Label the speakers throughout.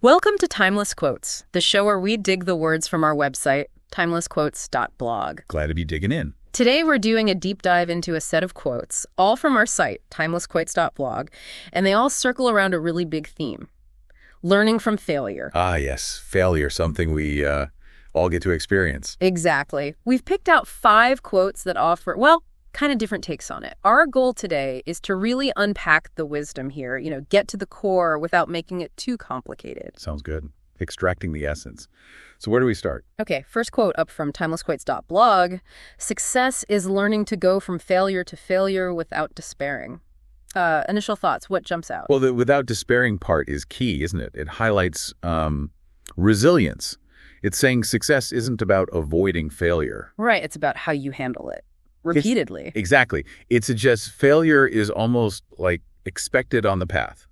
Speaker 1: Welcome to Timeless Quotes, the show where we dig the words from our website, TimelessQuotes.blog.
Speaker 2: Glad to be digging in.
Speaker 1: Today we're doing a deep dive into a set of quotes, all from our site, TimelessQuotes.blog, and they all circle around a really big theme: learning from failure.
Speaker 2: Ah, yes. Failure, something we all get to experience.
Speaker 1: Exactly. We've picked out 5 quotes that offer, well, kind of different takes on it. Our goal today is to really unpack the wisdom here, get to the core without making it too complicated.
Speaker 2: Sounds good. Extracting the essence. So where do we start?
Speaker 1: Okay, first quote up from TimelessQuotes.blog. Success is learning to go from failure to failure without despairing. Initial thoughts, what jumps out?
Speaker 2: Well, the without despairing part is key, isn't it? It highlights resilience. It's saying success isn't about avoiding failure.
Speaker 1: Right, it's about how you handle it. Repeatedly.
Speaker 2: Exactly. It suggests failure is almost like expected on the path.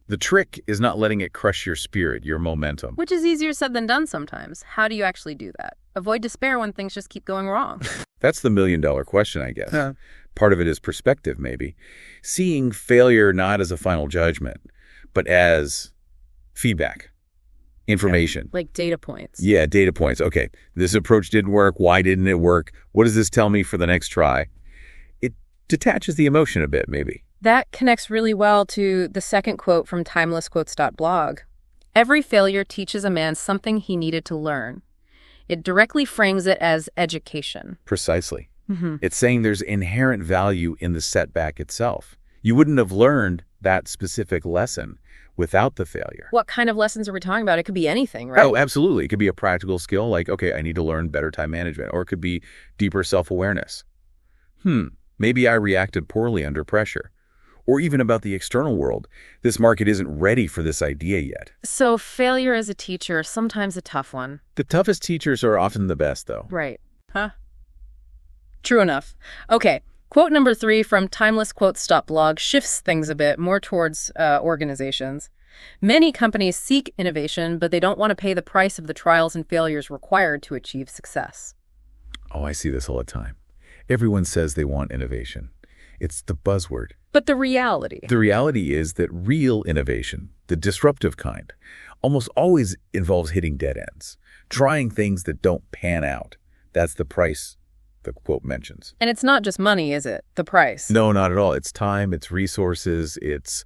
Speaker 2: The trick is not letting it crush your spirit, your momentum.
Speaker 1: Which is easier said than done sometimes. How do you actually do that? Avoid despair when things just keep going wrong.
Speaker 2: That's the million-dollar question, I guess. Part of it is perspective, maybe. Seeing failure not as a final judgment, but as feedback, information.
Speaker 1: Like data points.
Speaker 2: Yeah, data points. Okay, this approach didn't work. Why didn't it work? What does this tell me for the next try? It detaches the emotion a bit, maybe.
Speaker 1: That connects really well to the second quote from TimelessQuotes.blog. Every failure teaches a man something he needed to learn. It directly frames it as education.
Speaker 2: Precisely. It's saying there's inherent value in the setback itself. You wouldn't have learned that specific lesson without the failure.
Speaker 1: What kind of lessons are we talking about? It could be anything, right?
Speaker 2: Oh, absolutely. It could be a practical skill like, okay, I need to learn better time management. Or it could be deeper self-awareness. Maybe I reacted poorly under pressure. Or even about the external world. This market isn't ready for this idea yet.
Speaker 1: So failure as a teacher, sometimes a tough one.
Speaker 2: The toughest teachers are often the best, though.
Speaker 1: Right. Huh? True enough. Okay. Quote number 3 from TimelessQuotes.blog shifts things a bit more towards organizations. Many companies seek innovation, but they don't want to pay the price of the trials and failures required to achieve success.
Speaker 2: Oh, I see this all the time. Everyone says they want innovation. It's the buzzword.
Speaker 1: But the reality?
Speaker 2: The reality is that real innovation, the disruptive kind, almost always involves hitting dead ends, trying things that don't pan out. That's the price the quote mentions.
Speaker 1: And it's not just money, is it? The price?
Speaker 2: No, not at all. It's time, it's resources, it's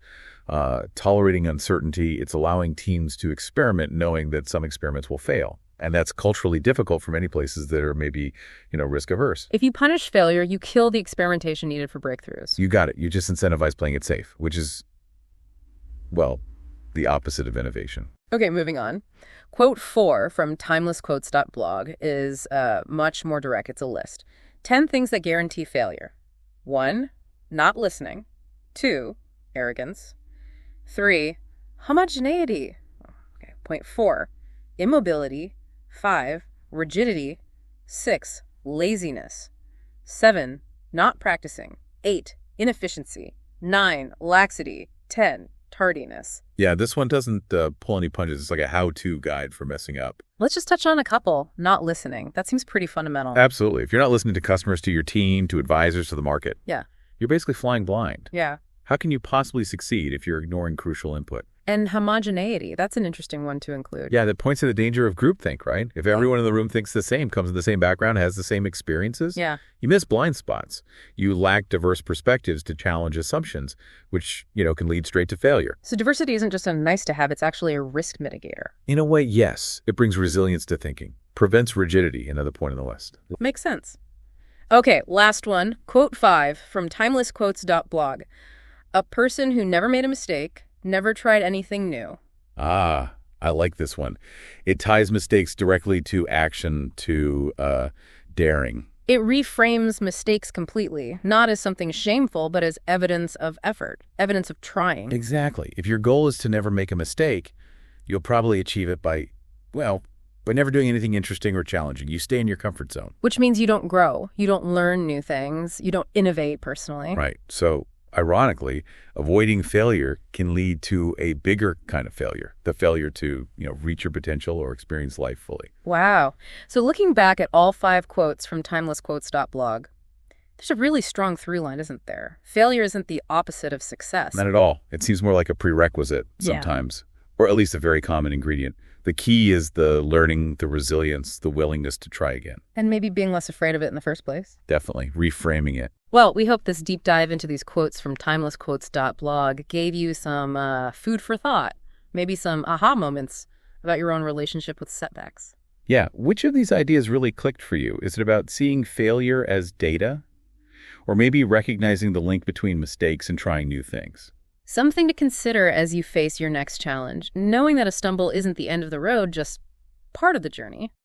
Speaker 2: tolerating uncertainty, it's allowing teams to experiment knowing that some experiments will fail. And that's culturally difficult for many places that are maybe, risk averse.
Speaker 1: If you punish failure, you kill the experimentation needed for breakthroughs.
Speaker 2: You got it. You just incentivize playing it safe, which is, well, the opposite of innovation.
Speaker 1: Okay, moving on. Quote 4 from TimelessQuotes.blog is much more direct. It's a list. 10 things that guarantee failure. 1, not listening. 2, arrogance. 3, homogeneity. Okay, point 4, immobility. 5, rigidity. 6, laziness. 7, not practicing. 8, inefficiency. 9, laxity. 10, tardiness.
Speaker 2: Yeah, this one doesn't pull any punches. It's like a how-to guide for messing up.
Speaker 1: Let's just touch on a couple. Not listening. That seems pretty fundamental.
Speaker 2: Absolutely. If you're not listening to customers, to your team, to advisors, to the market,
Speaker 1: Yeah.
Speaker 2: you're basically flying blind.
Speaker 1: Yeah.
Speaker 2: How can you possibly succeed if you're ignoring crucial input?
Speaker 1: And homogeneity. That's an interesting one to include.
Speaker 2: Yeah, that points to the danger of groupthink, right? If everyone in the room thinks the same, comes from the same background, has the same experiences,
Speaker 1: Yeah.
Speaker 2: you miss blind spots. You lack diverse perspectives to challenge assumptions, which, can lead straight to failure.
Speaker 1: So diversity isn't just a nice to have, it's actually a risk mitigator.
Speaker 2: In a way, yes. It brings resilience to thinking. Prevents rigidity, another point on the list.
Speaker 1: Makes sense. Okay, last one. Quote 5 from TimelessQuotes.blog. A person who never made a mistake, never tried anything new.
Speaker 2: Ah, I like this one. It ties mistakes directly to action, to daring.
Speaker 1: It reframes mistakes completely, not as something shameful, but as evidence of effort, evidence of trying.
Speaker 2: Exactly. If your goal is to never make a mistake, you'll probably achieve it by never doing anything interesting or challenging. You stay in your comfort zone.
Speaker 1: Which means you don't grow. You don't learn new things. You don't innovate personally.
Speaker 2: Right. So, ironically, avoiding failure can lead to a bigger kind of failure, the failure to, reach your potential or experience life fully.
Speaker 1: Wow. So looking back at all 5 quotes from TimelessQuotes.blog, there's a really strong through line, isn't there? Failure isn't the opposite of success.
Speaker 2: Not at all. It seems more like a prerequisite sometimes. or at least a very common ingredient. The key is the learning, the resilience, the willingness to try again.
Speaker 1: And maybe being less afraid of it in the first place.
Speaker 2: Definitely. Reframing it.
Speaker 1: Well, we hope this deep dive into these quotes from TimelessQuotes.blog gave you some food for thought, maybe some aha moments about your own relationship with setbacks.
Speaker 2: Yeah. Which of these ideas really clicked for you? Is it about seeing failure as data? Or maybe recognizing the link between mistakes and trying new things?
Speaker 1: Something to consider as you face your next challenge, knowing that a stumble isn't the end of the road, just part of the journey.